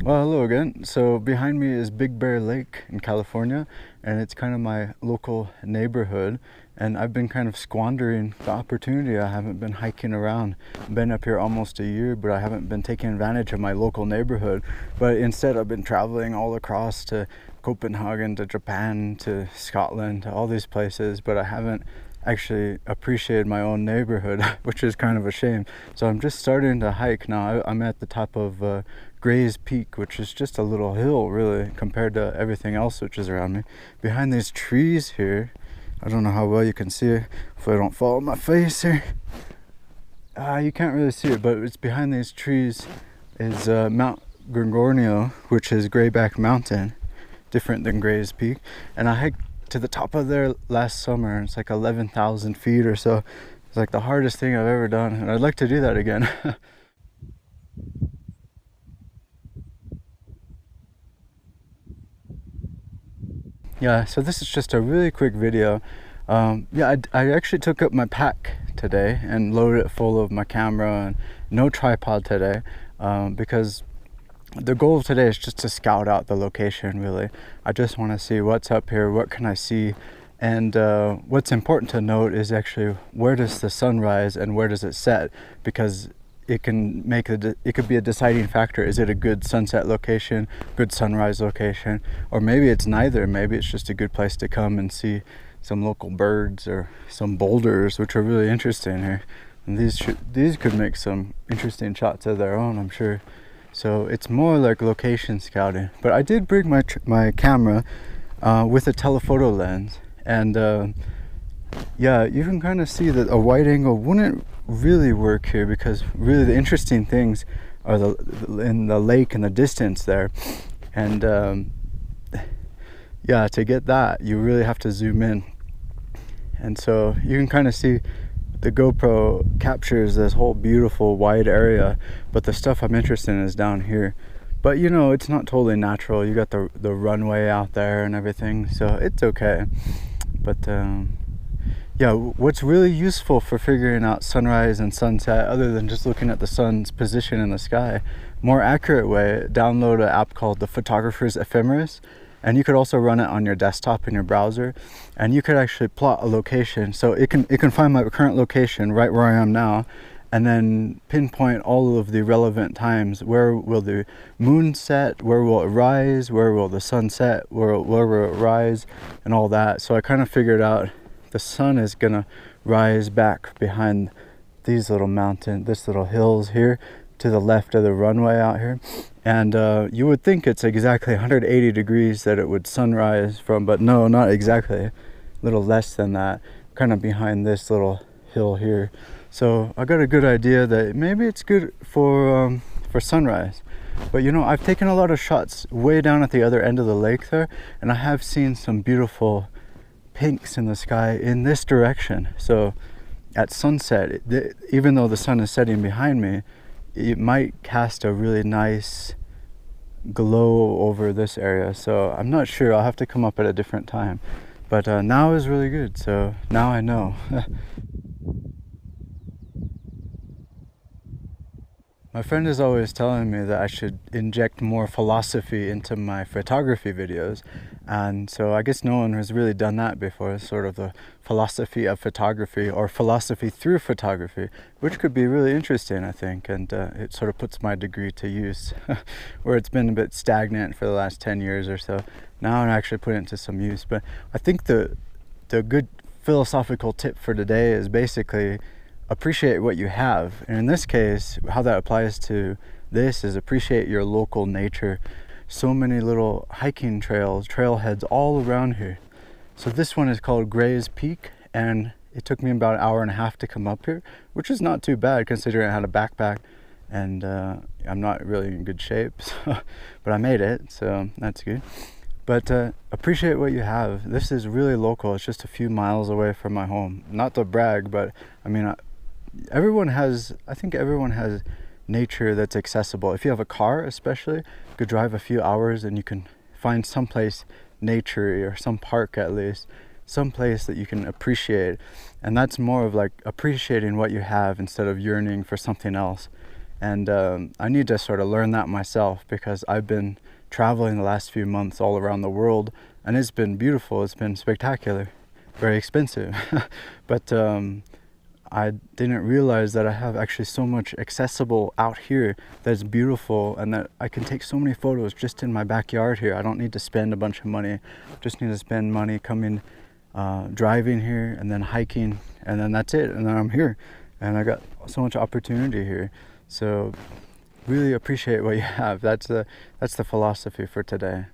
Well, hello again. So behind me is Big Bear Lake in California, and it's kind of my local neighborhood. And I've been kind of squandering the opportunity. I haven't been hiking around. I've been up here almost a year, but I haven't been taking advantage of my local neighborhood. But instead, I've been traveling all across to Copenhagen, to Japan, to Scotland, to all these places, but I haven't actually appreciated my own neighborhood, which is kind of a shame. So I'm just starting to hike now. I'm at the top of Gray's Peak, which is just a little hill really compared to everything else which is around me. Behind these trees here, I don't know how well you can see it if I don't fall on my face here. You can't really see it, but it's behind these trees is Mount Gorgonio, which is Grayback Mountain, different than Gray's Peak. And I hiked to the top of there last summer. It's like 11,000 feet or so. It's like the hardest thing I've ever done, and I'd like to do that again. Yeah, so this is just a really quick video. I actually took up my pack today and loaded it full of my camera and no tripod today, because the goal of today is just to scout out the location really. I just want to see what's up here, what can I see, and what's important to note is actually where does the sun rise and where does it set, because it can make it could be a deciding factor. Is it a good sunset location, good sunrise location, or maybe it's neither. Maybe it's just a good place to come and see some local birds or some boulders, which are really interesting here. And these could make some interesting shots of their own, I'm sure. So it's more like location scouting. But I did bring my camera with a telephoto lens, and yeah, you can kind of see that a wide angle wouldn't really work here, because really the interesting things are in the lake and the distance there. And yeah, to get that you really have to zoom in, and so you can kind of see the GoPro captures this whole beautiful wide area, but the stuff I'm interested in is down here. But you know, it's not totally natural. You got the runway out there and everything, so it's okay. But yeah, what's really useful for figuring out sunrise and sunset, other than just looking at the sun's position in the sky, more accurate way, download an app called the Photographer's Ephemeris, and you could also run it on your desktop in your browser, and you could actually plot a location. So it can find my current location right where I am now, and then pinpoint all of the relevant times. Where will the moon set, where will it rise, where will the sun set, where will it rise, and all that. So I kind of figured out the sun is gonna rise back behind these little this little hills here to the left of the runway out here. And you would think it's exactly 180 degrees that it would sunrise from, but no, not exactly. A little less than that, kind of behind this little hill here. So I got a good idea that maybe it's good for sunrise. But you know, I've taken a lot of shots way down at the other end of the lake there, and I have seen some beautiful pinks in the sky in this direction. So at sunset, even though the sun is setting behind me, it might cast a really nice glow over this area. So I'm not sure, I'll have to come up at a different time. But now is really good, so now I know. My friend is always telling me that I should inject more philosophy into my photography videos, and so I guess no one has really done that before, sort of the philosophy of photography, or philosophy through photography, which could be really interesting, I think, and it sort of puts my degree to use, where it's been a bit stagnant for the last 10 years or so. Now I'm actually putting it to some use. But I think the good philosophical tip for today is basically appreciate what you have. And in this case, how that applies to this is appreciate your local nature. So many little hiking trails, trailheads all around here. So this one is called Gray's Peak, and it took me about an hour and a half to come up here, which is not too bad considering I had a backpack, and I'm not really in good shape, so, but I made it, so that's good. But appreciate what you have. This is really local. It's just a few miles away from my home. Not to brag, but I mean, I think everyone has nature that's accessible. If you have a car especially, you could drive a few hours and you can find someplace nature, or some park at least, some place that you can appreciate. And that's more of like appreciating what you have instead of yearning for something else. And I need to sort of learn that myself, because I've been traveling the last few months all around the world, and it's been beautiful, it's been spectacular, very expensive. But I didn't realize that I have actually so much accessible out here that's beautiful, and that I can take so many photos just in my backyard here. I don't need to spend a bunch of money, just need to spend money coming, driving here, and then hiking, and then that's it, and then I'm here, and I got so much opportunity here. So really appreciate what you have. That's the philosophy for today.